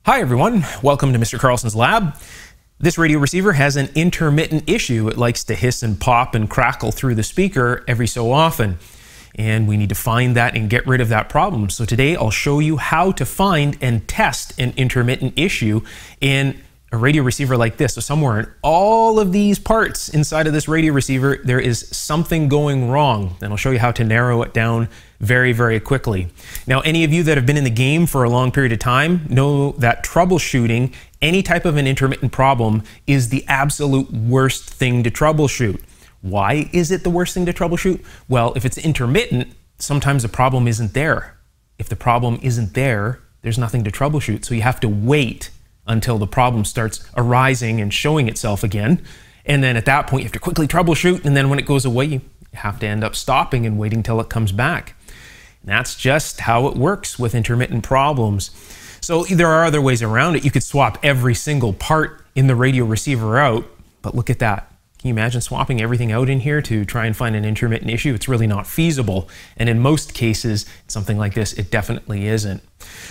Hi everyone, welcome to Mr. Carlson's lab. This radio receiver has an intermittent issue. It likes to hiss and pop and crackle through the speaker every so often. And we need to find that and get rid of that problem. So today I'll show you how to find and test an intermittent issue in a radio receiver like this. So somewhere in all of these parts inside of this radio receiver, there is something going wrong. And I'll show you how to narrow it down very, very quickly. Now, any of you that have been in the game for a long period of time know that troubleshooting any type of an intermittent problem is the absolute worst thing to troubleshoot. Why is it the worst thing to troubleshoot? Well, if it's intermittent, sometimes the problem isn't there. If the problem isn't there, there's nothing to troubleshoot. So you have to wait until the problem starts arising and showing itself again. And then at that point, you have to quickly troubleshoot. And then when it goes away, you have to end up stopping and waiting till it comes back. And that's just how it works with intermittent problems. So there are other ways around it. You could swap every single part in the radio receiver out, but look at that. Can you imagine swapping everything out in here to try and find an intermittent issue? It's really not feasible. And in most cases, something like this, it definitely isn't.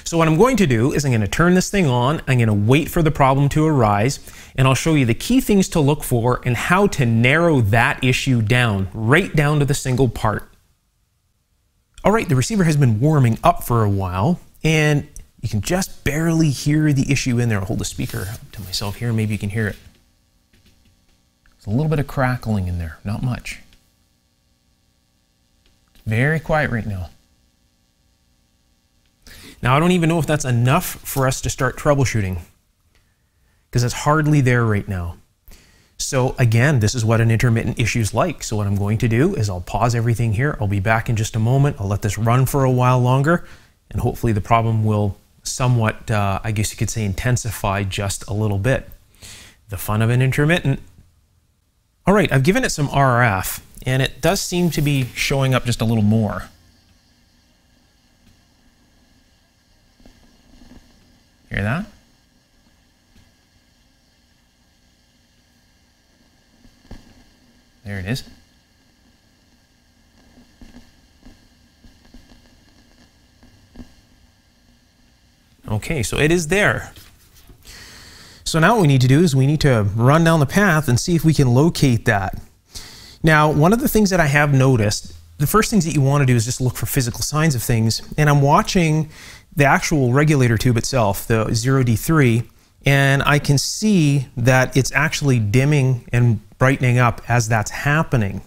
So what I'm going to do is I'm going to turn this thing on. I'm going to wait for the problem to arise, and I'll show you the key things to look for and how to narrow that issue down, right down to the single part. All right, the receiver has been warming up for a while, and you can just barely hear the issue in there. I'll hold the speaker up to myself here, maybe you can hear it. There's a little bit of crackling in there, not much. It's very quiet right now. Now, I don't even know if that's enough for us to start troubleshooting, because it's hardly there right now. So again, this is what an intermittent issue is like. So what I'm going to do is I'll pause everything here. I'll be back in just a moment. I'll let this run for a while longer, and hopefully the problem will somewhat, I guess you could say, intensify just a little bit. The fun of an intermittent. All right, I've given it some RF, and it does seem to be showing up just a little more. Hear that? There it is. Okay, so it is there. So now what we need to do is we need to run down the path and see if we can locate that. Now, one of the things that I have noticed, the first things that you want to do is just look for physical signs of things. And I'm watching the actual regulator tube itself, the 0D3, and I can see that it's actually dimming and brightening up as that's happening.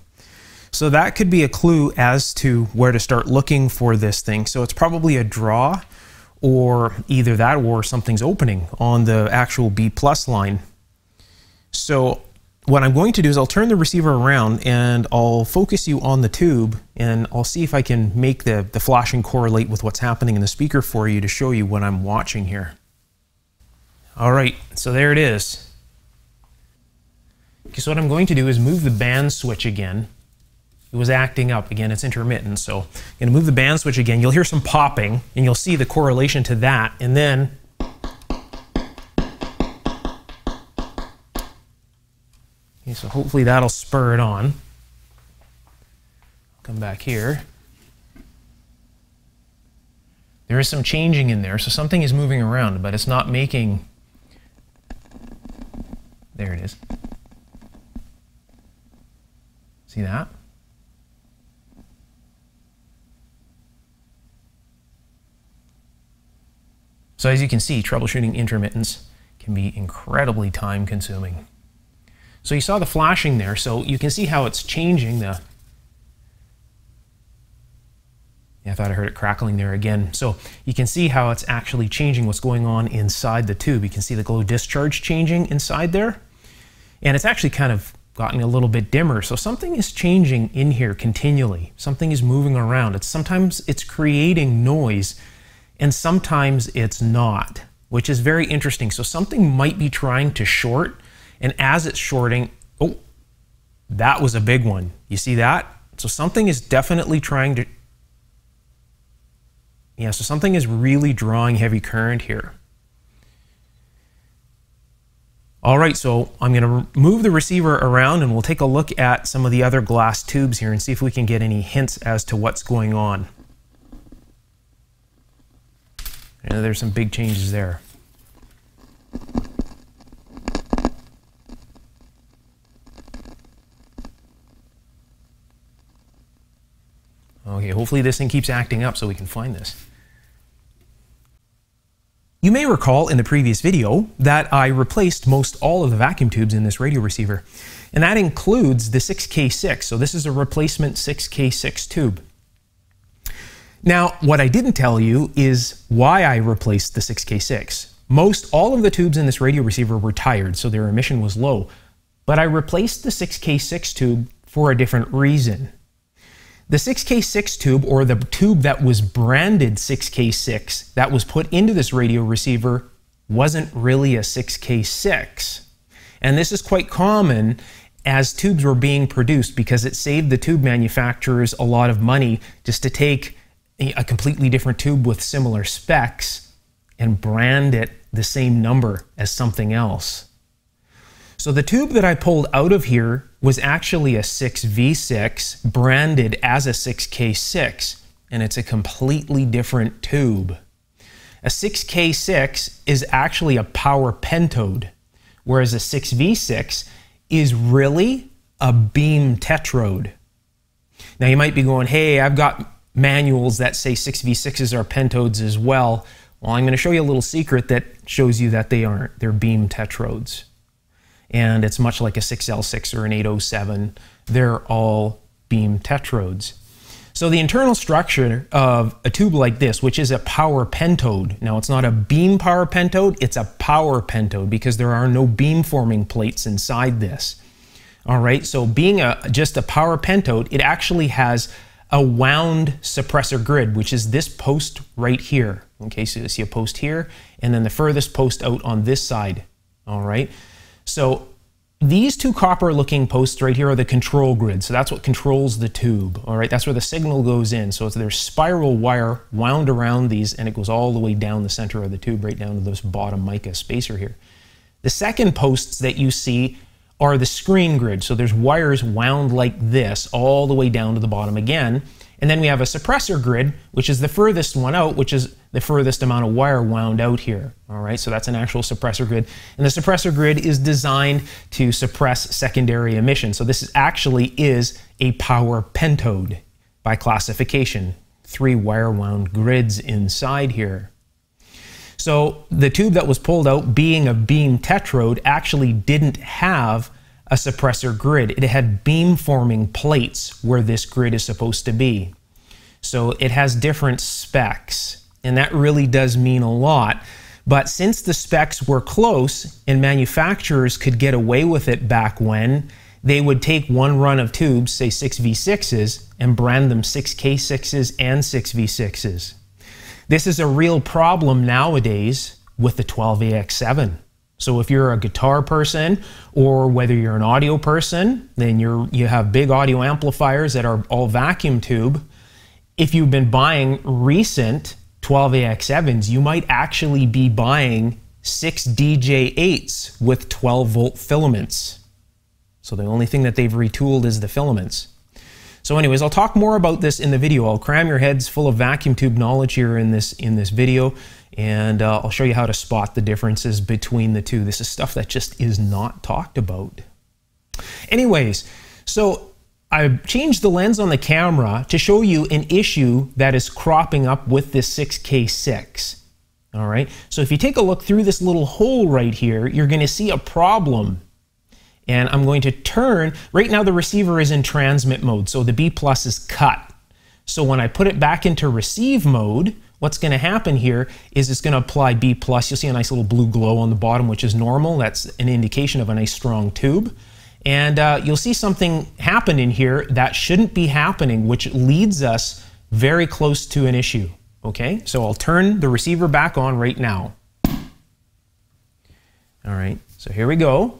So that could be a clue as to where to start looking for this thing. So it's probably a draw, or either that or something's opening on the actual B+ line. So what I'm going to do is I'll turn the receiver around and I'll focus you on the tube, and I'll see if I can make the flashing correlate with what's happening in the speaker for you to show you what I'm watching here. All right, so there it is. Okay, so what I'm going to do is move the band switch again. It was acting up. Again, it's intermittent, so I'm going to move the band switch again. You'll hear some popping, and you'll see the correlation to that, and then okay, so hopefully that'll spur it on. Come back here. There is some changing in there, so something is moving around, but it's not making... There it is. See that? So as you can see, troubleshooting intermittents can be incredibly time consuming. So you saw the flashing there, so you can see how it's changing the... Yeah, I thought I heard it crackling there again. So you can see how it's actually changing what's going on inside the tube. You can see the glow discharge changing inside there. And it's actually kind of gotten a little bit dimmer. So something is changing in here continually. Something is moving around. Sometimes it's creating noise, and sometimes it's not, which is very interesting. So something might be trying to short, and as it's shorting, oh, that was a big one. You see that? So something is definitely trying to, yeah, so something is really drawing heavy current here. All right, so I'm going to move the receiver around, and we'll take a look at some of the other glass tubes here and see if we can get any hints as to what's going on. And there's some big changes there. Hopefully this thing keeps acting up so we can find this. You may recall in the previous video that I replaced most all of the vacuum tubes in this radio receiver, and that includes the 6K6. So this is a replacement 6K6 tube. Now, what I didn't tell you is why I replaced the 6K6. Most all of the tubes in this radio receiver were tired, so their emission was low, but I replaced the 6K6 tube for a different reason. The 6K6 tube, or the tube that was branded 6K6 that was put into this radio receiver, wasn't really a 6K6. And this is quite common as tubes were being produced because it saved the tube manufacturers a lot of money just to take a completely different tube with similar specs and brand it the same number as something else. So the tube that I pulled out of here was actually a 6V6 branded as a 6K6, and it's a completely different tube. A 6K6 is actually a power pentode, whereas a 6V6 is really a beam tetrode. Now you might be going, hey, I've got manuals that say 6V6s are pentodes as well. Well, I'm going to show you a little secret that shows you that they aren't. They're beam tetrodes. And it's much like a 6L6 or an 807. They're all beam tetrodes. So the internal structure of a tube like this, which is a power pentode, now it's not a beam power pentode, it's a power pentode because there are no beam forming plates inside this. All right, so being just a power pentode, it actually has a wound suppressor grid, which is this post right here. Okay, so you see a post here, and then the furthest post out on this side. All right. So these two copper looking posts right here are the control grid. So that's what controls the tube. All right, that's where the signal goes in. So there's spiral wire wound around these, and it goes all the way down the center of the tube, right down to this bottom mica spacer here. The second posts that you see are the screen grid. So there's wires wound like this all the way down to the bottom again. And then we have a suppressor grid, which is the furthest one out, which is the furthest amount of wire wound out here. All right, so that's an actual suppressor grid. And the suppressor grid is designed to suppress secondary emission. So this actually is a power pentode by classification. 3 wire wound grids inside here. So the tube that was pulled out, being a beam tetrode, actually didn't have a suppressor grid. It had beam forming plates where this grid is supposed to be. So it has different specs, and that really does mean a lot. But since the specs were close and manufacturers could get away with it back when, they would take one run of tubes, say 6V6s, and brand them 6K6s and 6V6s. This is a real problem nowadays with the 12AX7. So if you're a guitar person or whether you're an audio person, then you have big audio amplifiers that are all vacuum tube. If you've been buying recent 12AX7s, you might actually be buying 6 DJ8s with 12 volt filaments. So the only thing that they've retooled is the filaments. So anyways, I'll talk more about this in the video. I'll cram your heads full of vacuum tube knowledge here in this video, and I'll show you how to spot the differences between the two. This is stuff that just is not talked about. Anyways, so I changed the lens on the camera to show you an issue that is cropping up with this 6K6. All right, so if you take a look through this little hole right here, you're going to see a problem. And I'm going to turn, right now the receiver is in transmit mode, so the B+ is cut. So when I put it back into receive mode, what's going to happen here is it's going to apply B+. You'll see a nice little blue glow on the bottom, which is normal. That's an indication of a nice strong tube. And you'll see something happen in here that shouldn't be happening, which leads us very close to an issue. Okay, so I'll turn the receiver back on right now. All right, so here we go.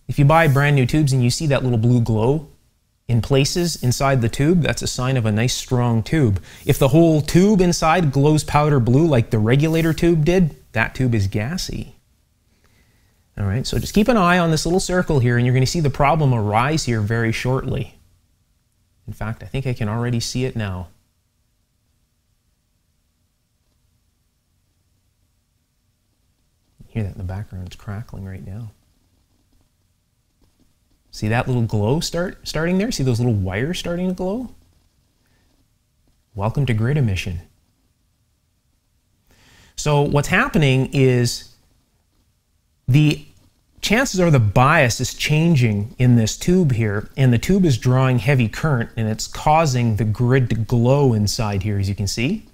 If you buy brand new tubes and you see that little blue glow in places inside the tube, that's a sign of a nice strong tube. If the whole tube inside glows powder blue like the regulator tube did, that tube is gassy. All right, so just keep an eye on this little circle here and you're going to see the problem arise here very shortly. In fact, I think I can already see it now. You hear that in the background, it's crackling right now. See that little glow starting there? See those little wires starting to glow? Welcome to grid emission. So what's happening is the chances are the bias is changing in this tube here, and the tube is drawing heavy current, and it's causing the grid to glow inside here, as you can see.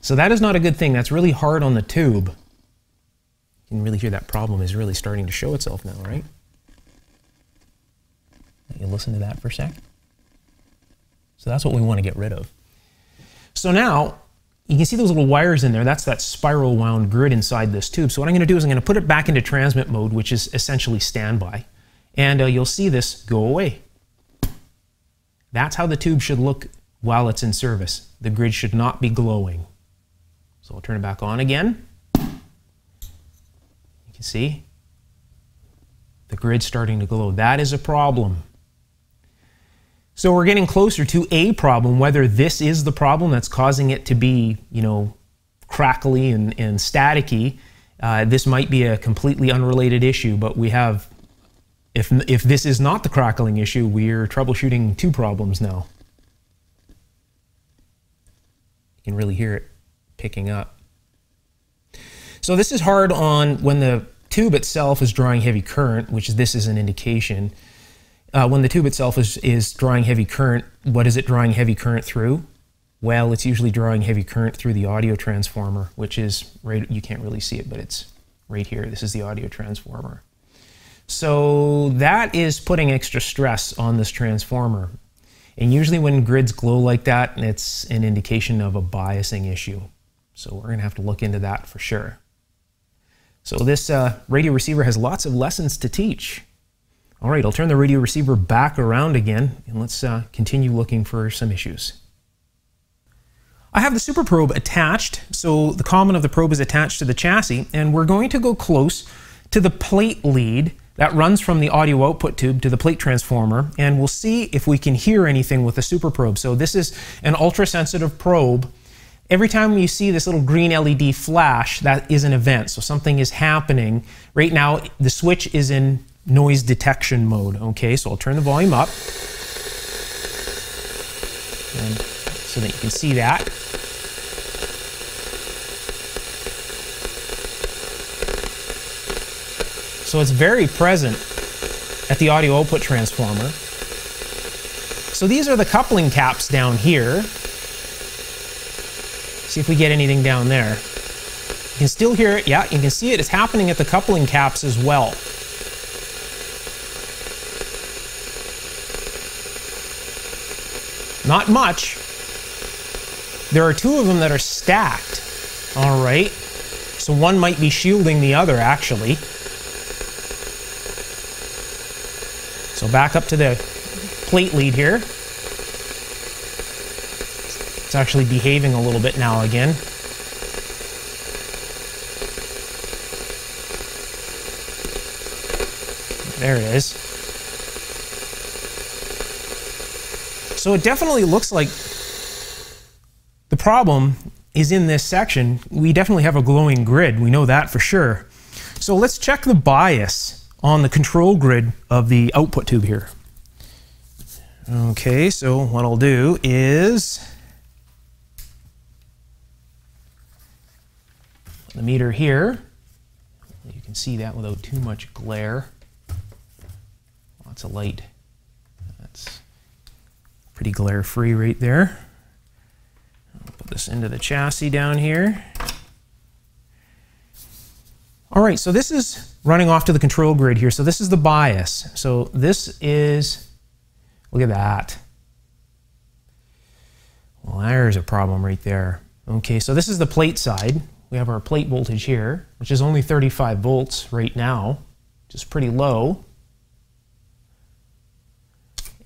So that is not a good thing. That's really hard on the tube. You can really hear that problem is really starting to show itself now, right? You listen to that for a sec. So that's what we want to get rid of. So now, you can see those little wires in there. That's that spiral wound grid inside this tube. So what I'm going to do is I'm going to put it back into transmit mode, which is essentially standby. And you'll see this go away. That's how the tube should look while it's in service. The grid should not be glowing. So I'll turn it back on again. You can see the grid's starting to glow. That is a problem. So we're getting closer to a problem, whether this is the problem that's causing it to be, you know, crackly and staticky. This might be a completely unrelated issue, but we have, if this is not the crackling issue, we're troubleshooting two problems now. You can really hear it picking up. So this is hard on when the tube itself is drawing heavy current, which this is an indication. When the tube itself is drawing heavy current, what is it drawing heavy current through? Well, it's usually drawing heavy current through the audio transformer, which is right, you can't really see it, but it's right here. This is the audio transformer. So that is putting extra stress on this transformer. And usually when grids glow like that, it's an indication of a biasing issue. So we're going to have to look into that for sure. So this radio receiver has lots of lessons to teach. All right, I'll turn the radio receiver back around again, and let's continue looking for some issues. I have the super probe attached, so the common of the probe is attached to the chassis, and we're going to go close to the plate lead that runs from the audio output tube to the plate transformer, and we'll see if we can hear anything with the super probe. So this is an ultra-sensitive probe. Every time you see this little green LED flash, that is an event, so something is happening. Right now, the switch is in noise detection mode. Okay, so I'll turn the volume up, and so that you can see that. So it's very present at the audio output transformer. So these are the coupling caps down here. See if we get anything down there. You can still hear it. Yeah, you can see it. It's happening at the coupling caps as well. Not much. There are two of them that are stacked. All right. So one might be shielding the other, actually. So back up to the plate lead here. It's actually behaving a little bit now again. There it is. So it definitely looks like the problem is in this section. We definitely have a glowing grid. We know that for sure. So let's check the bias on the control grid of the output tube here. Okay, so what I'll do is the meter here. You can see that without too much glare. Lots of light. That's pretty glare-free right there. I'll put this into the chassis down here. All right, so this is running off to the control grid here. So this is the bias. So this is, look at that. Well, there's a problem right there. Okay, so this is the plate side. We have our plate voltage here, which is only 35 volts right now, which is pretty low.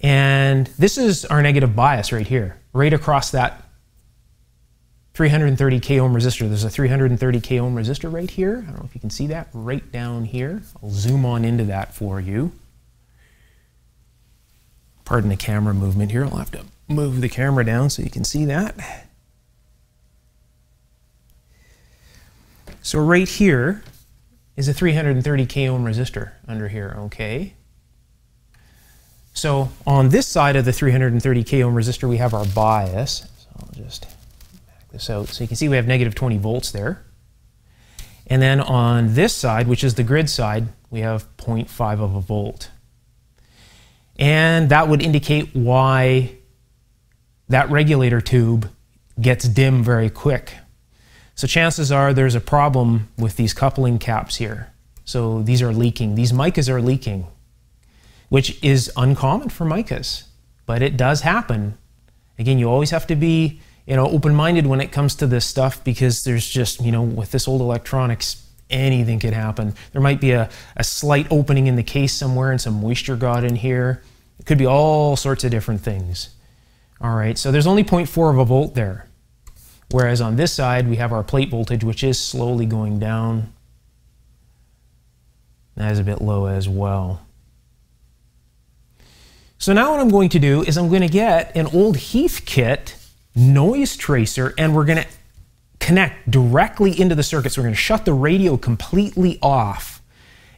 And this is our negative bias right here, right across that 330 k ohm resistor. There's a 330 k ohm resistor right here. I don't know if you can see that right down here. I'll zoom on into that for you. Pardon the camera movement here. I'll have to move the camera down so you can see that. So right here is a 330 k ohm resistor under here, okay? So on this side of the 330 k ohm resistor, we have our bias. So I'll just back this out. So you can see we have negative 20 volts there. And then on this side, which is the grid side, we have 0.5 of a volt. And that would indicate why that regulator tube gets dim very quick. So chances are there's a problem with these coupling caps here. So these are leaking. These micas are leaking, which is uncommon for micas, but it does happen. Again, you always have to be, open-minded when it comes to this stuff, because there's just, with this old electronics, anything could happen. There might be a slight opening in the case somewhere and some moisture got in here. It could be all sorts of different things. All right, so there's only 0.4 of a volt there. Whereas on this side, we have our plate voltage, which is slowly going down. That is a bit low as well. So now what I'm going to do is I'm going to get an old Heathkit noise tracer, and we're going to connect directly into the circuit. So we're going to shut the radio completely off,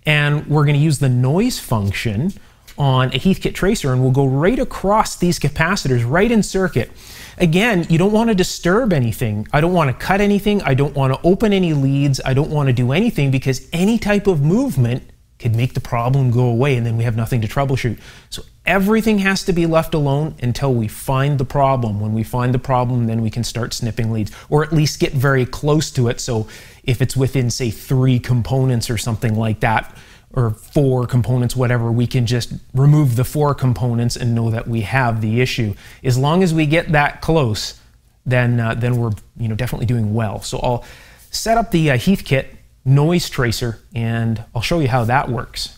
and we're going to use the noise function on a Heathkit tracer, and we'll go right across these capacitors right in circuit. Again, you don't want to disturb anything. I don't want to cut anything. I don't want to open any leads. I don't want to do anything, because any type of movement could make the problem go away, and then we have nothing to troubleshoot. So everything has to be left alone until we find the problem. When we find the problem, then we can start snipping leads, or at least get very close to it. So if it's within, say, 3 components or something like that, or 4 components, whatever, we can just remove the 4 components and know that we have the issue. As long as we get that close, then we're definitely doing well. So I'll set up the Heathkit noise tracer, and I'll show you how that works.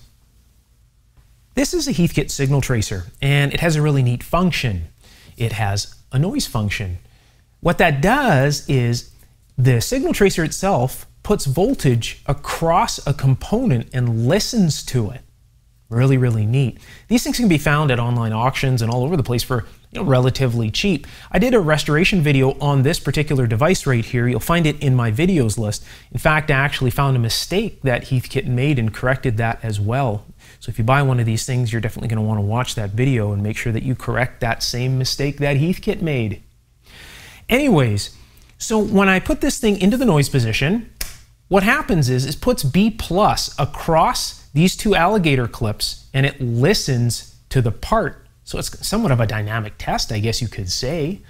This is a Heathkit signal tracer, and it has a really neat function. It has a noise function. What that does is the signal tracer itself puts voltage across a component and listens to it. Really, really neat. These things can be found at online auctions and all over the place for relatively cheap. I did a restoration video on this particular device right here. You'll find it in my videos list. In fact, I actually found a mistake that Heathkit made and corrected that as well. So if you buy one of these things, you're definitely going to want to watch that video and make sure that you correct that same mistake that Heathkit made. Anyways, so when I put this thing into the noise position, what happens is it puts B+ across these 2 alligator clips, and it listens to the part. So it's somewhat of a dynamic test, I guess you could say.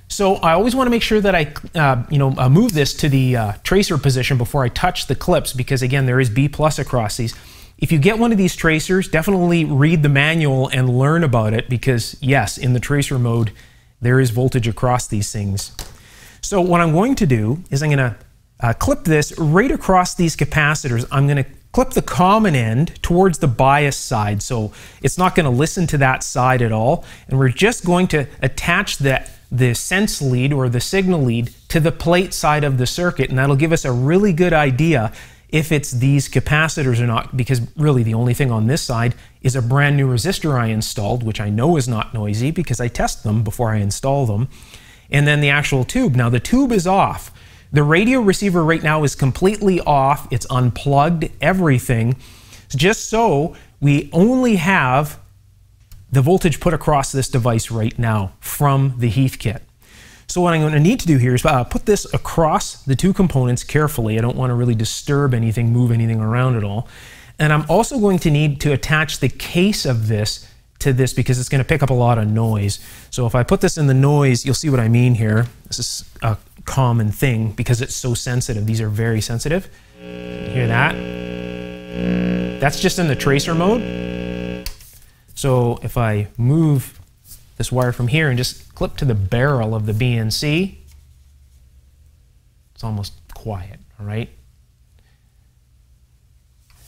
So I always want to make sure that I move this to the tracer position before I touch the clips, because again, there is B+ across these. If you get one of these tracers, definitely read the manual and learn about it, because yes, in the tracer mode, there is voltage across these things. So what I'm going to do is I'm going to clip this right across these capacitors. I'm going to clip the common end towards the bias side, so it's not going to listen to that side at all. And we're just going to attach the sense lead or the signal lead to the plate side of the circuit, and that'll give us a really good idea if it's these capacitors or not, because really the only thing on this side is a brand new resistor I installed, which I know is not noisy because I test them before I install them. And then the actual tube. Now the tube is off. The radio receiver right now is completely off. It's unplugged, everything. Just so we only have the voltage put across this device right now from the Heathkit. So what I'm going to need to do here is put this across the 2 components carefully. I don't want to really disturb anything, move anything around at all. And I'm also going to need to attach the case of this to this, because it's going to pick up a lot of noise. So if I put this in the noise, you'll see what I mean here. This is a common thing because it's so sensitive. These are very sensitive. Hear that? That's just in the tracer mode. So if I move this wire from here and just clip to the barrel of the BNC, it's almost quiet, all right?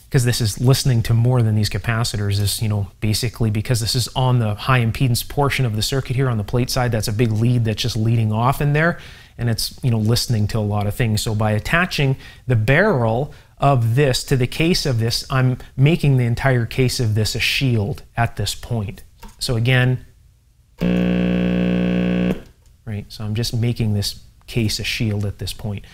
Because this is listening to more than these capacitors, is, basically because this is on the high impedance portion of the circuit here on the plate side. That's a big lead that's just leading off in there, and it's, listening to a lot of things. So by attaching the barrel of this to the case of this, I'm making the entire case of this a shield at this point. So again, right, so I'm just making this case a shield at this point.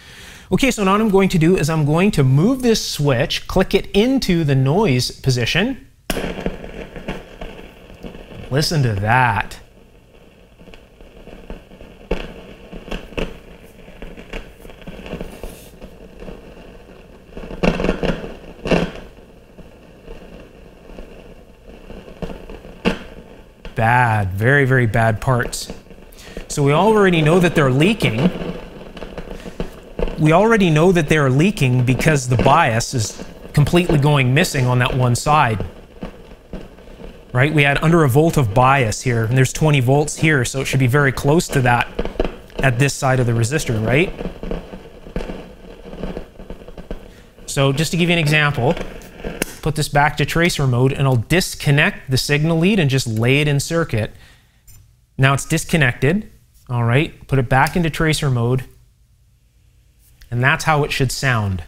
Okay, so now what I'm going to do is I'm going to move this switch, click it into the noise position. Listen to that. Bad, very, very bad parts. So we already know that they're leaking. We already know that they're leaking because the bias is completely going missing on that one side. Right? We had under a volt of bias here, and there's 20 volts here, so it should be very close to that at this side of the resistor, right? So just to give you an example, put this back to tracer mode, and I'll disconnect the signal lead and just lay it in circuit. Now it's disconnected, all right? Put it back into tracer mode, and that's how it should sound.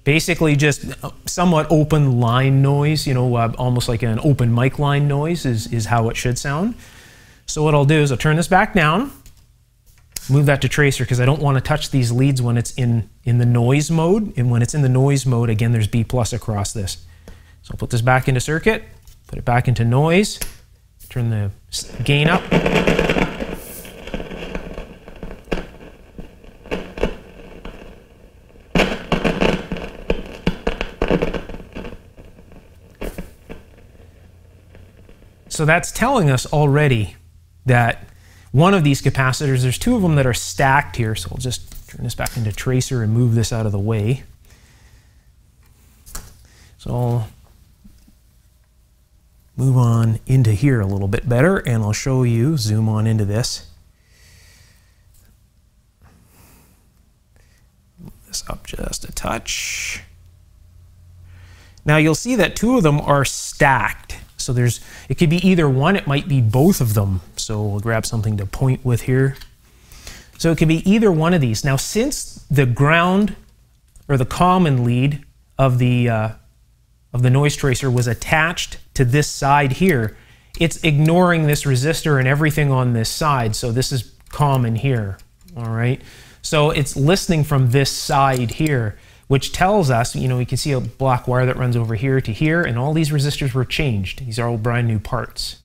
Basically just somewhat open line noise, you know, almost like an open mic line noise is how it should sound. So what I'll do is I'll turn this back down, move that to tracer because I don't want to touch these leads when it's in the noise mode. And when it's in the noise mode, again, there's B+ across this. So I'll put this back into circuit, put it back into noise, turn the gain up. So that's telling us already that one of these capacitors, there's two of them that are stacked here, so we'll just turn this back into tracer and move this out of the way. So I'll move on into here a little bit better, and I'll show you, zoom on into this. Move this up just a touch. Now you'll see that two of them are stacked. So it could be either one, it might be both of them. So we'll grab something to point with here. So it could be either one of these. Now since the ground or the common lead of the noise tracer was attached to this side here, it's ignoring this resistor and everything on this side. So this is common here, all right? So it's listening from this side here, which tells us, you know, we can see a black wire that runs over here to here, and all these resistors were changed. These are all brand new parts.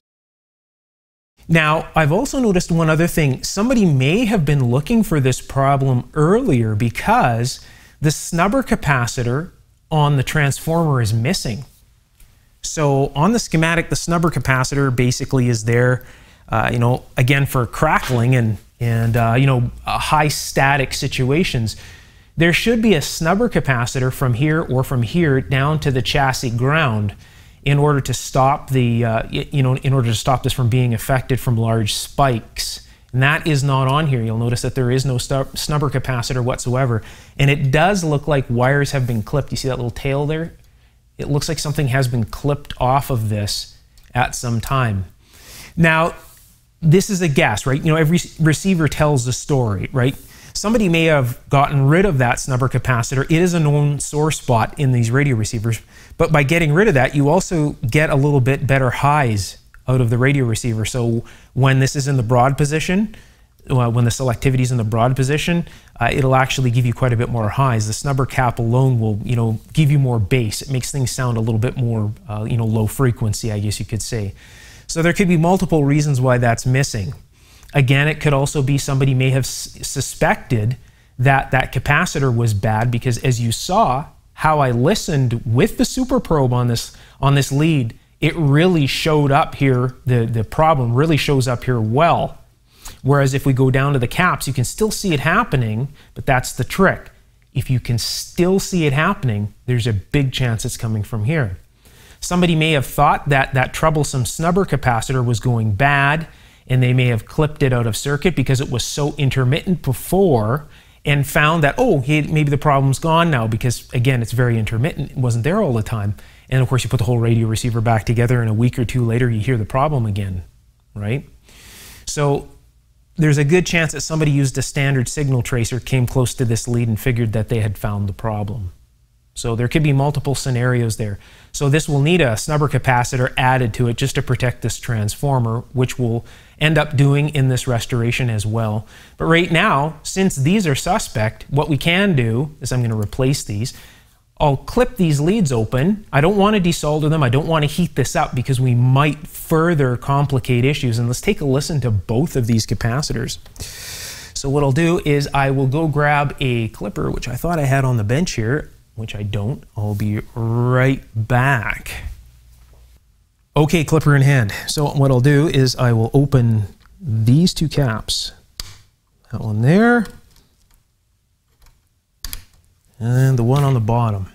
Now, I've also noticed one other thing. Somebody may have been looking for this problem earlier because the snubber capacitor on the transformer is missing. So on the schematic, the snubber capacitor basically is there, you know, again for crackling and you know, high static situations. There should be a snubber capacitor from here or from here down to the chassis ground in order to stop the, you know, in order to stop this from being affected from large spikes. And that is not on here. You'll notice that there is no snubber capacitor whatsoever. And it does look like wires have been clipped. You see that little tail there? It looks like something has been clipped off of this at some time. Now, this is a guess, right? You know, every receiver tells a story, right? Somebody may have gotten rid of that snubber capacitor. It is a known sore spot in these radio receivers, but by getting rid of that, you also get a little bit better highs out of the radio receiver. So when this is in the broad position, when the selectivity is in the broad position, it'll actually give you quite a bit more highs. The snubber cap alone will, you know, give you more bass. It makes things sound a little bit more, you know, low frequency, I guess you could say. So there could be multiple reasons why that's missing. Again, it could also be somebody may have suspected that that capacitor was bad because, as you saw, how I listened with the super probe on this lead, it really showed up here. The problem really shows up here well. Whereas if we go down to the caps, you can still see it happening, but that's the trick. If you can still see it happening, there's a big chance it's coming from here. Somebody may have thought that that troublesome snubber capacitor was going bad, and they may have clipped it out of circuit because it was so intermittent before, and found that, oh, maybe the problem's gone now because, again, it's very intermittent. It wasn't there all the time. And of course, you put the whole radio receiver back together, and a week or two later, you hear the problem again, right? So there's a good chance that somebody used a standard signal tracer, came close to this lead, and figured that they had found the problem. So there could be multiple scenarios there. So this will need a snubber capacitor added to it just to protect this transformer, which we'll end up doing in this restoration as well. But right now, since these are suspect, what we can do is I'm going to replace these. I'll clip these leads open. I don't want to desolder them. I don't want to heat this up because we might further complicate issues. And let's take a listen to both of these capacitors. So what I'll do is I will go grab a clipper, which I thought I had on the bench here, which I don't. I'll be right back. Okay, clipper in hand. So what I'll do is I will open these two caps. That one there. And the one on the bottom.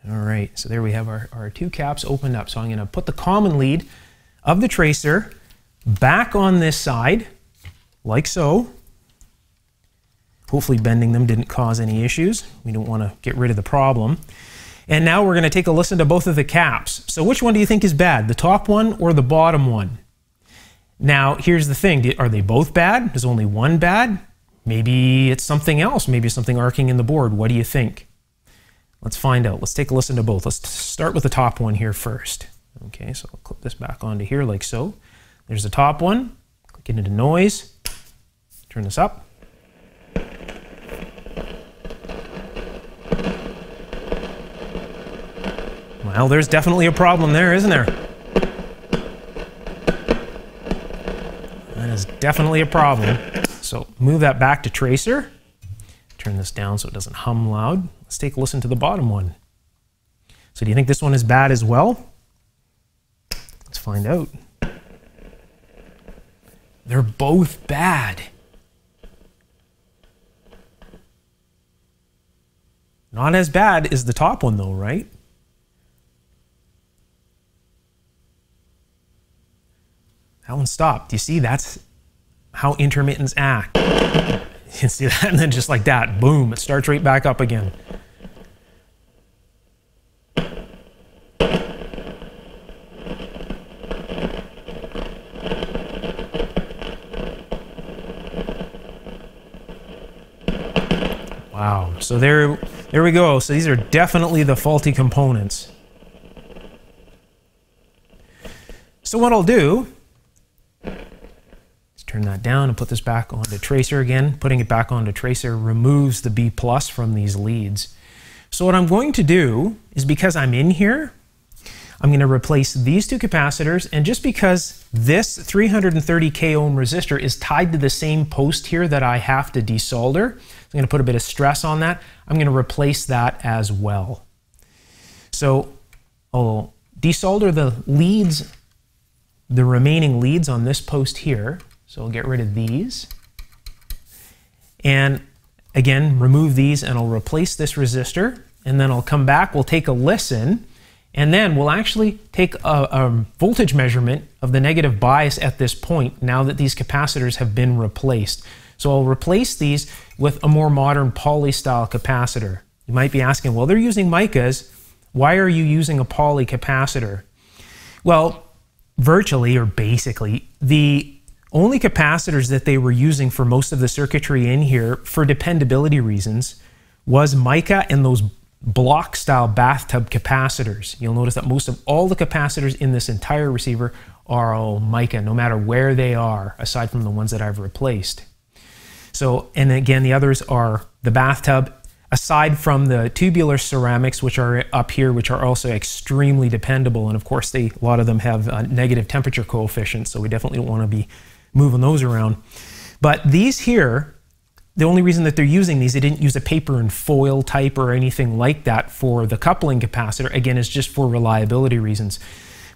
All right, so there we have our two caps opened up. So I'm going to put the common lead of the tracer back on this side, like so. Hopefully bending them didn't cause any issues. We don't want to get rid of the problem. And now we're going to take a listen to both of the caps. So which one do you think is bad, the top one or the bottom one? Now, here's the thing. Are they both bad? Is only one bad? Maybe it's something else. Maybe it's something arcing in the board. What do you think? Let's find out. Let's take a listen to both. Let's start with the top one here first. Okay, so I'll clip this back onto here like so. There's the top one. Click it into noise. Turn this up. Well, there's definitely a problem there, isn't there? That is definitely a problem. So move that back to tracer. Turn this down so it doesn't hum loud. Let's take a listen to the bottom one. So do you think this one is bad as well? Let's find out. They're both bad. Not as bad as the top one though, right? That one stopped. You see, that's how intermittents act. You see that? And then just like that, boom, it starts right back up again. Wow, so there we go. So these are definitely the faulty components. So what I'll do, turn that down and put this back onto tracer again. Putting it back onto tracer removes the B+ from these leads. So what I'm going to do is, because I'm in here, I'm going to replace these two capacitors, and just because this 330k ohm resistor is tied to the same post here that I have to desolder, I'm going to put a bit of stress on that. I'm going to replace that as well. So I'll desolder the leads, the remaining leads on this post here. So I'll get rid of these. And again, remove these and I'll replace this resistor. And then I'll come back, we'll take a listen, and then we'll actually take a voltage measurement of the negative bias at this point now that these capacitors have been replaced. So I'll replace these with a more modern poly style capacitor. You might be asking, well, they're using micas. Why are you using a poly capacitor? Well, virtually or basically, the only capacitors that they were using for most of the circuitry in here for dependability reasons was mica and those block style bathtub capacitors. You'll notice that most of all the capacitors in this entire receiver are all mica, no matter where they are, aside from the ones that I've replaced. So, and again, the others are the bathtub, aside from the tubular ceramics, which are up here, which are also extremely dependable. And of course, a lot of them have negative temperature coefficients, so we definitely don't want to be moving those around. But these here, the only reason that they're using these, they didn't use a paper and foil type or anything like that for the coupling capacitor, again, is just for reliability reasons.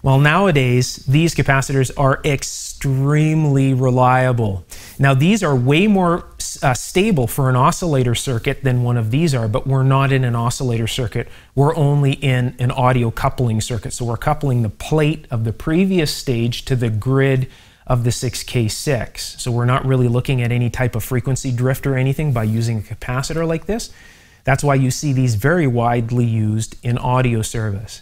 Well, nowadays, these capacitors are extremely reliable. Now, these are way more stable for an oscillator circuit than one of these are, but we're not in an oscillator circuit. We're only in an audio coupling circuit. So we're coupling the plate of the previous stage to the grid of the 6K6. So we're not really looking at any type of frequency drift or anything by using a capacitor like this. That's why you see these very widely used in audio service.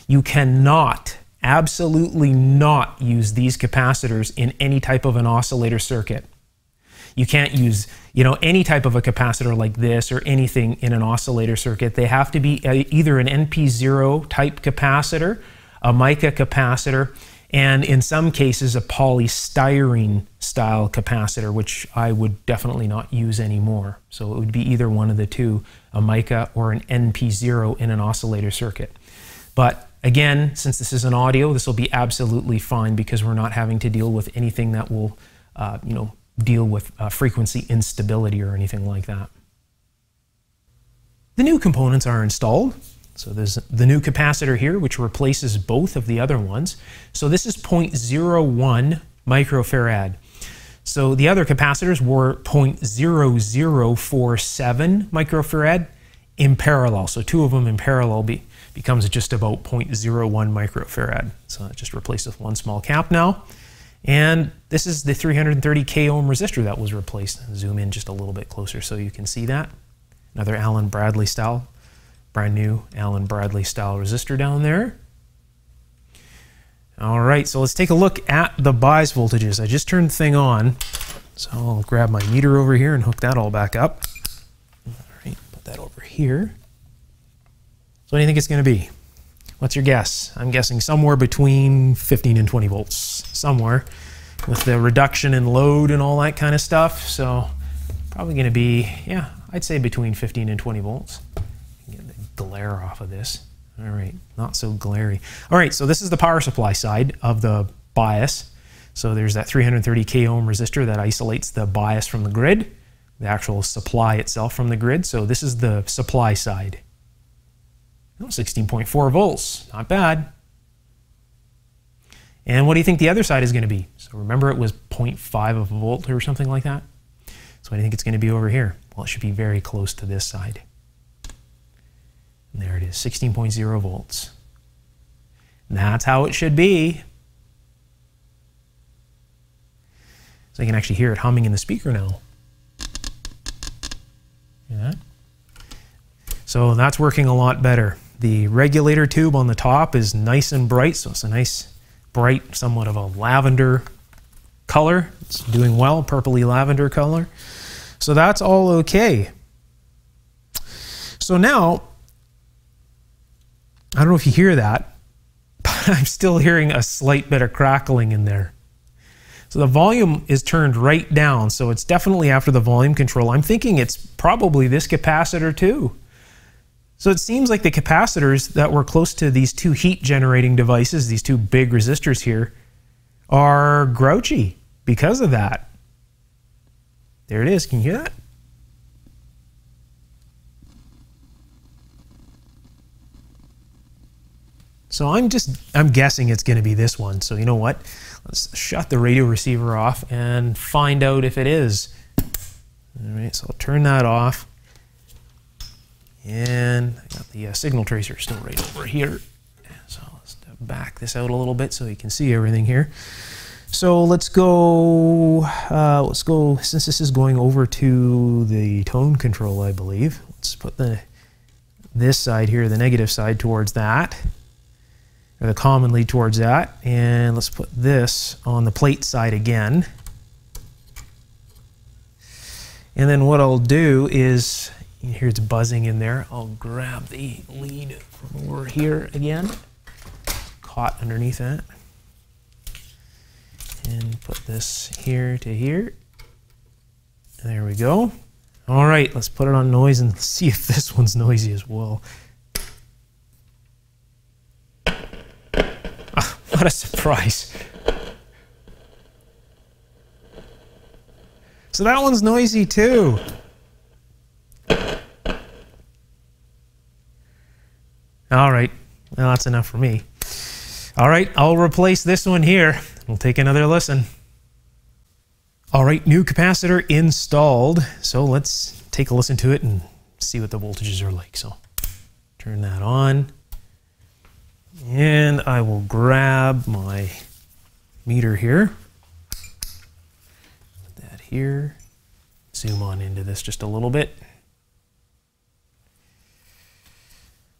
You cannot, absolutely not, use these capacitors in any type of an oscillator circuit. You can't use, any type of a capacitor like this or anything in an oscillator circuit. They have to be either an NP0 type capacitor, a mica capacitor, and in some cases a polystyrene style capacitor, which I would definitely not use anymore. So it would be either one of the two. a mica, or an NP0 in an oscillator circuit. But again, since this is an audio, this will be absolutely fine because we're not having to deal with anything that will, deal with frequency instability or anything like that. The new components are installed. So there's the new capacitor here, which replaces both of the other ones. So this is 0.01 microfarad. So the other capacitors were 0.0047 microfarad in parallel. So two of them in parallel becomes just about 0.01 microfarad. So it just replaced with one small cap now. And this is the 330 k ohm resistor that was replaced. Zoom in just a little bit closer so you can see that. Another Allen Bradley style, brand new Allen Bradley style resistor down there. All right, so let's take a look at the bias voltages. I just turned the thing on, so I'll grab my meter over here and hook that all back up. All right, put that over here. So what do you think it's going to be? What's your guess? I'm guessing somewhere between 15 and 20 volts, somewhere, with the reduction in load and all that kind of stuff. So probably going to be, yeah, I'd say between 15 and 20 volts. Get the glare off of this. All right, not so glary. All right, so this is the power supply side of the bias. So there's that 330 k ohm resistor that isolates the bias from the grid, the actual supply itself from the grid. So this is the supply side. 16.4 volts, not bad. And what do you think the other side is going to be? So remember it was 0.5 of a volt or something like that? So what do you think it's going to be over here? Well, it should be very close to this side. And there it is, 16.0 volts. And that's how it should be. So you can actually hear it humming in the speaker now. Hear that? So that's working a lot better. The regulator tube on the top is nice and bright, so it's a nice, bright, somewhat of a lavender color. It's doing well, purpley lavender color. So that's all okay. So now, I don't know if you hear that, but I'm still hearing a slight bit of crackling in there. So the volume is turned right down, so it's definitely after the volume control. I'm thinking it's probably this capacitor too. So it seems like the capacitors that were close to these two heat generating devices, these two big resistors here, are grouchy because of that. There it is, can you hear that? So I'm guessing it's going to be this one. So you know what? Let's shut the radio receiver off and find out if it is. All right, so I'll turn that off. And I got the signal tracer still right over here. So let's back this out a little bit so you can see everything here. So let's go, since this is going over to the tone control, I believe. Let's put this side here, the negative side, towards that. Or the common lead towards that. And let's put this on the plate side again. And then what I'll do is, you hear it's buzzing in there, I'll grab the lead from over here again, caught underneath that, and put this here to here. There we go. All right, let's put it on noise and see if this one's noisy as well. Oh, what a surprise. So that one's noisy too. All right, well, that's enough for me. All right, I'll replace this one here. We'll take another listen. All right, new capacitor installed. So let's take a listen to it and see what the voltages are like. So turn that on. And I will grab my meter here. Put that here. Zoom on into this just a little bit.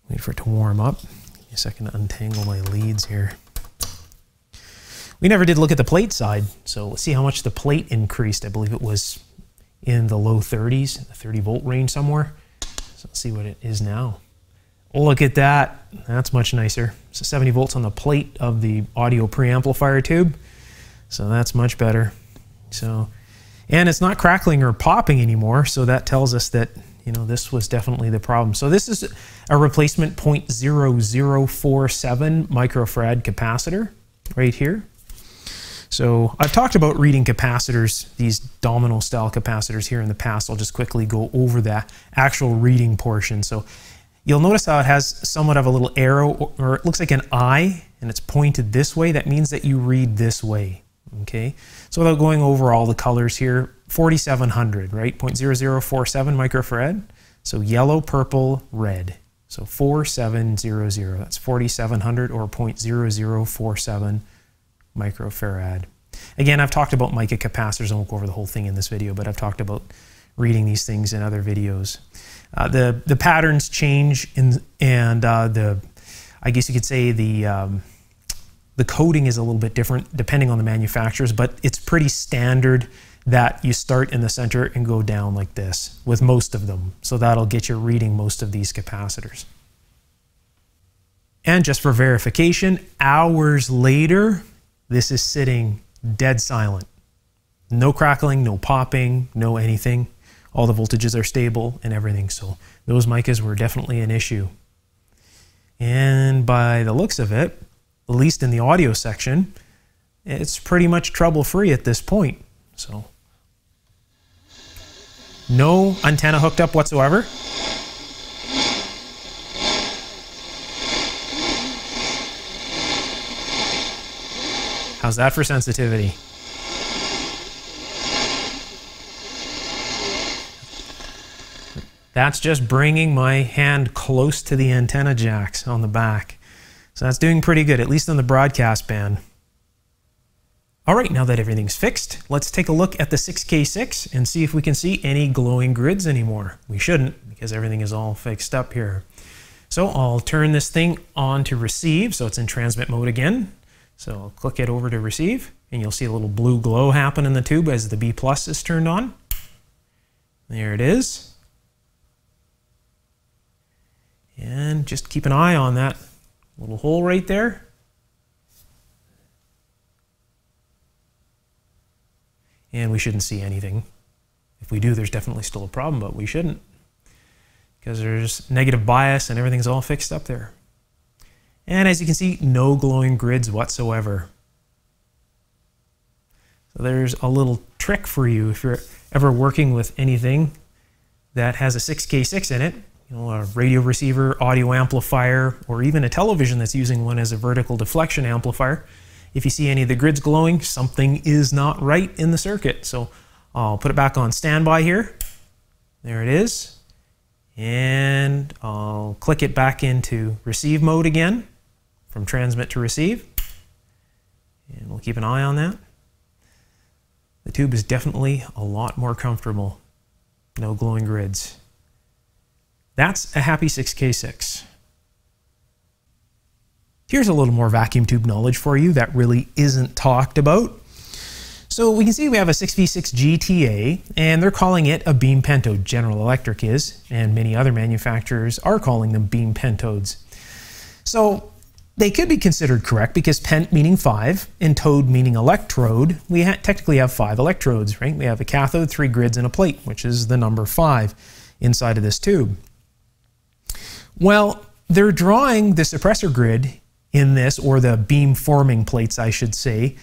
Wait for it to warm up. Give me a second to untangle my leads here. We never did look at the plate side, so let's see how much the plate increased. I believe it was in the low 30s, the 30 volt range somewhere. So let's see what it is now. Look at that. That's much nicer. So 70 volts on the plate of the audio preamplifier tube. So that's much better. So, and it's not crackling or popping anymore, so that tells us that you know, this was definitely the problem. So this is a replacement 0.0047 microfarad capacitor right here. So I've talked about reading capacitors, these domino style capacitors here in the past. I'll just quickly go over that actual reading portion. So you'll notice how it has somewhat of a little arrow, or it looks like an eye, and it's pointed this way. That means that you read this way, okay? So without going over all the colors here, 4700, right? 0.0047 microfarad. So yellow, purple, red. So 4700, that's 4700 or 0.0047 microfarad. Again, I've talked about mica capacitors. I won't go over the whole thing in this video, but I've talked about reading these things in other videos. The patterns change, and I guess you could say the coding is a little bit different depending on the manufacturers, but it's pretty standard that you start in the center and go down like this with most of them. So that'll get you reading most of these capacitors. And just for verification, hours later, this is sitting dead silent. No crackling, no popping, no anything. All the voltages are stable and everything. So those micas were definitely an issue. And by the looks of it, at least in the audio section, it's pretty much trouble-free at this point. So no antenna hooked up whatsoever. How's that for sensitivity? That's just bringing my hand close to the antenna jacks on the back. So that's doing pretty good, at least on the broadcast band. All right, now that everything's fixed, let's take a look at the 6K6 and see if we can see any glowing grids anymore. We shouldn't, because everything is all fixed up here. So I'll turn this thing on to receive, so it's in transmit mode again. So I'll click it over to receive, and you'll see a little blue glow happen in the tube as the B+ is turned on. There it is. And just keep an eye on that little hole right there. And we shouldn't see anything. If we do, there's definitely still a problem, but we shouldn't, because there's negative bias and everything's all fixed up there. And as you can see, no glowing grids whatsoever. So there's a little trick for you if you're ever working with anything that has a 6K6 in it, you know, a radio receiver, audio amplifier, or even a television that's using one as a vertical deflection amplifier. If you see any of the grids glowing, something is not right in the circuit. So I'll put it back on standby here. There it is. And I'll click it back into receive mode again, from transmit to receive. And we'll keep an eye on that. The tube is definitely a lot more comfortable. No glowing grids. That's a happy 6K6. Here's a little more vacuum tube knowledge for you that really isn't talked about. So we can see we have a 6V6 GTA, and they're calling it a beam pentode. General Electric is, and many other manufacturers are calling them beam pentodes. So they could be considered correct because pent meaning 5 and tode meaning electrode. We technically have 5 electrodes, right? We have a cathode, 3 grids, and a plate, which is the number 5 inside of this tube. Well, they're drawing the suppressor grid in this, or the beam forming plates, I should say,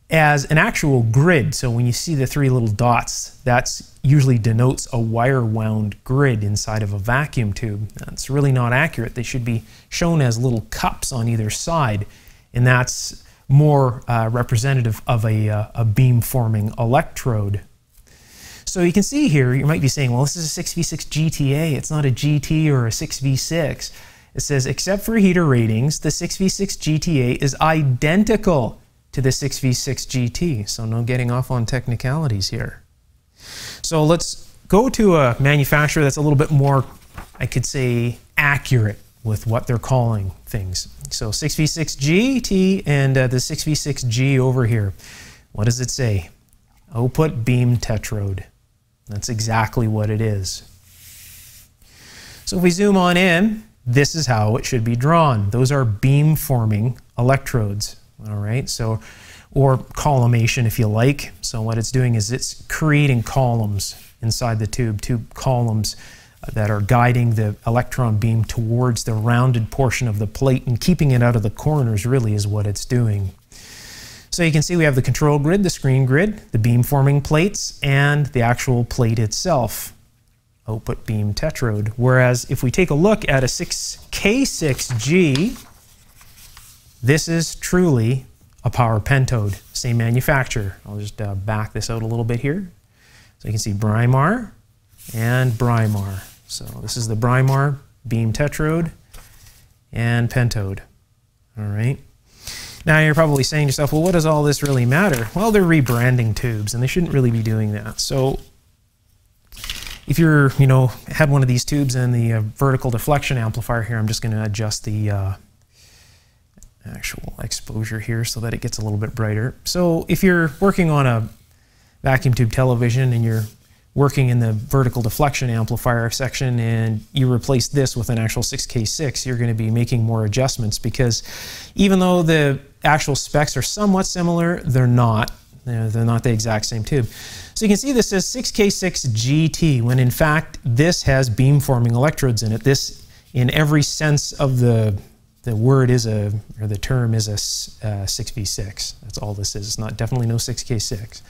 as an actual grid. So when you see the 3 little dots, that's usually denotes a wire wound grid inside of a vacuum tube. That's really not accurate. They should be shown as little cups on either side, and that's more representative of a beam forming electrode. So you can see here, you might be saying, well, this is a 6V6 GTA. It's not a GT or a 6V6. It says, except for heater ratings, the 6V6 GTA is identical to the 6V6 GT. So no getting off on technicalities here. So let's go to a manufacturer that's a little bit more, I could say, accurate with what they're calling things. So 6V6 GT and the 6V6G over here. What does it say? Output beam tetrode. That's exactly what it is. So if we zoom on in, this is how it should be drawn. Those are beam forming electrodes. All right, so, or collimation if you like. So what it's doing is it's creating columns inside the tube, columns that are guiding the electron beam towards the rounded portion of the plate and keeping it out of the corners really is what it's doing. So you can see we have the control grid, the screen grid, the beam forming plates, and the actual plate itself, output beam tetrode. Whereas if we take a look at a 6K6G, this is truly a power pentode, same manufacturer. I'll just back this out a little bit here. So you can see Brimar and Brimar. So this is the Brimar beam tetrode and pentode. All right. Now you're probably saying to yourself, well, what does all this really matter? Well, they're rebranding tubes, and they shouldn't really be doing that. So if you're, had one of these tubes and the vertical deflection amplifier here, I'm just going to adjust the actual exposure here so that it gets a little bit brighter. So if you're working on a vacuum tube television and you're working in the vertical deflection amplifier section and you replace this with an actual 6K6, you're going to be making more adjustments, because even though the actual specs are somewhat similar, they're not. They're not the exact same tube. So you can see this says 6K6 GT, when in fact this has beam forming electrodes in it. This, in every sense of the word, is or the term is a 6V6. That's all this is. It's not, definitely no 6K6.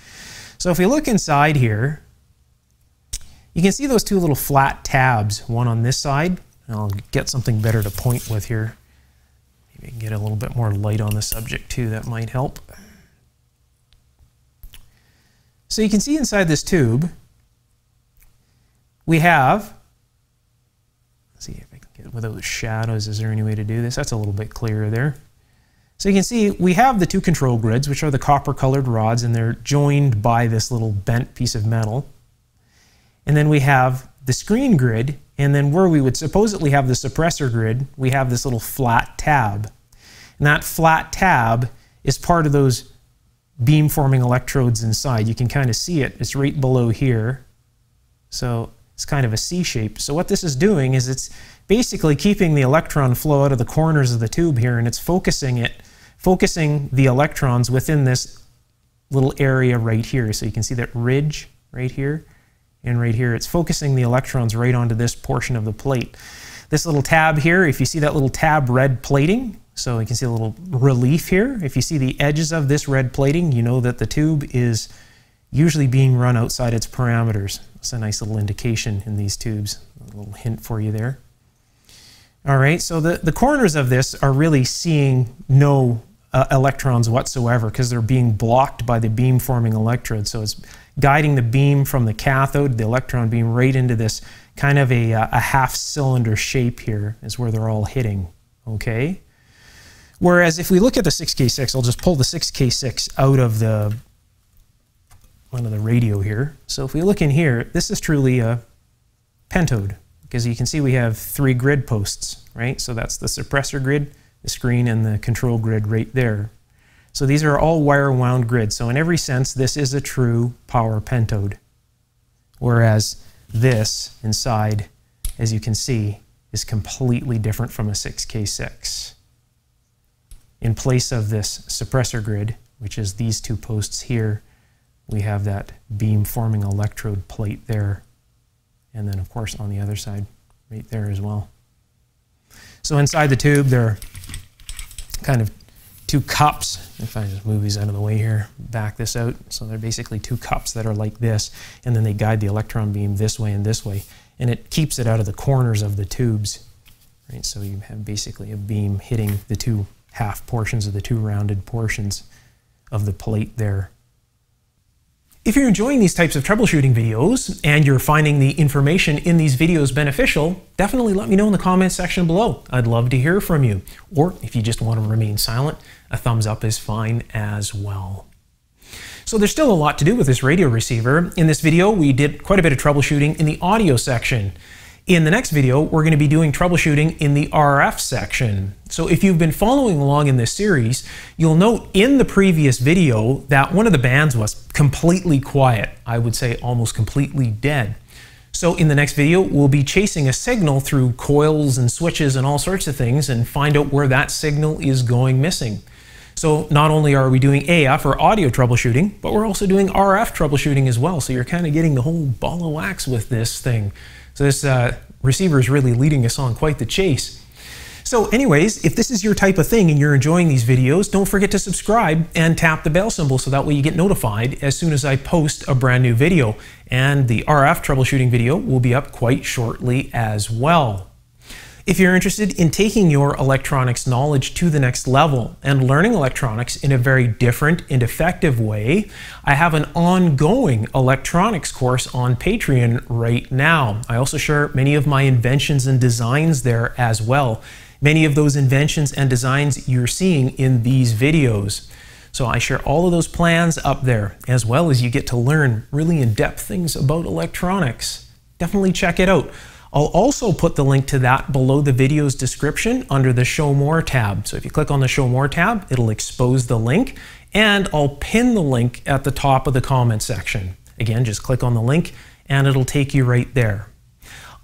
So if we look inside here, you can see those two little flat tabs, one on this side. I'll get something better to point with here. Maybe I can get a little bit more light on the subject too, that might help. So you can see inside this tube, we have, let's see if I can get it without shadows. Is there any way to do this? That's a little bit clearer there. So you can see we have the two control grids, which are the copper colored rods, and they're joined by this little bent piece of metal. And then we have the screen grid, and then where we would supposedly have the suppressor grid, we have this little flat tab. And that flat tab is part of those beam forming electrodes inside. You can kind of see it. It's right below here. So it's kind of a C shape. So what this is doing is it's basically keeping the electron flow out of the corners of the tube here, and it's focusing the electrons within this little area right here. So you can see that ridge right here and right here. It's focusing the electrons right onto this portion of the plate. This little tab here, if you see that little tab red plating, so you can see a little relief here. If you see the edges of this red plating, you know that the tube is usually being run outside its parameters. It's a nice little indication in these tubes. A little hint for you there. All right, so the corners of this are really seeing no electrons whatsoever, because they're being blocked by the beam forming electrode. So it's guiding the beam from the cathode, the electron beam, right into this kind of a half cylinder shape here is where they're all hitting, okay? Whereas if we look at the 6K6, I'll just pull the 6K6 out of the radio here. So if we look in here, this is truly a pentode, because you can see we have 3 grid posts, right? So that's the suppressor grid, the screen, and the control grid right there. So these are all wire wound grids. So in every sense, this is a true power pentode. Whereas this inside, as you can see, is completely different from a 6K6. In place of this suppressor grid, which is these 2 posts here, we have that beam forming electrode plate there. And then of course on the other side, right there as well. So inside the tube, there are kind of 2 cups. If I just move these out of the way here, back this out. So they're basically 2 cups that are like this, and then they guide the electron beam this way and this way, and it keeps it out of the corners of the tubes, right? So you have basically a beam hitting the 2 half portions of the 2 rounded portions of the plate there. If you're enjoying these types of troubleshooting videos and you're finding the information in these videos beneficial, definitely let me know in the comments section below. I'd love to hear from you. Or if you just want to remain silent, a thumbs up is fine as well. So there's still a lot to do with this radio receiver. In this video, we did quite a bit of troubleshooting in the audio section. In the next video, we're going to be doing troubleshooting in the RF section. So if you've been following along in this series, you'll note in the previous video that one of the bands was completely quiet. I would say almost completely dead. So in the next video, we'll be chasing a signal through coils and switches and all sorts of things and find out where that signal is going missing. So not only are we doing AF or audio troubleshooting, but we're also doing RF troubleshooting as well. So you're kind of getting the whole ball of wax with this thing. So this receiver is really leading us on quite the chase. So anyways, if this is your type of thing and you're enjoying these videos, don't forget to subscribe and tap the bell symbol so that way you get notified as soon as I post a brand new video. And the RF troubleshooting video will be up quite shortly as well. If you're interested in taking your electronics knowledge to the next level and learning electronics in a very different and effective way, I have an ongoing electronics course on Patreon right now. I also share many of my inventions and designs there as well. Many of those inventions and designs you're seeing in these videos. So I share all of those plans up there, as well as you get to learn really in-depth things about electronics. Definitely check it out. I'll also put the link to that below the video's description under the Show More tab. So if you click on the Show More tab, it'll expose the link, and I'll pin the link at the top of the comment section. Again, just click on the link and it'll take you right there.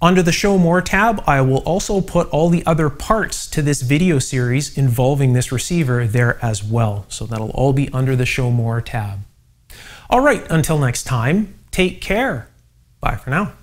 Under the Show More tab, I will also put all the other parts to this video series involving this receiver there as well. So that'll all be under the Show More tab. All right, until next time, take care. Bye for now.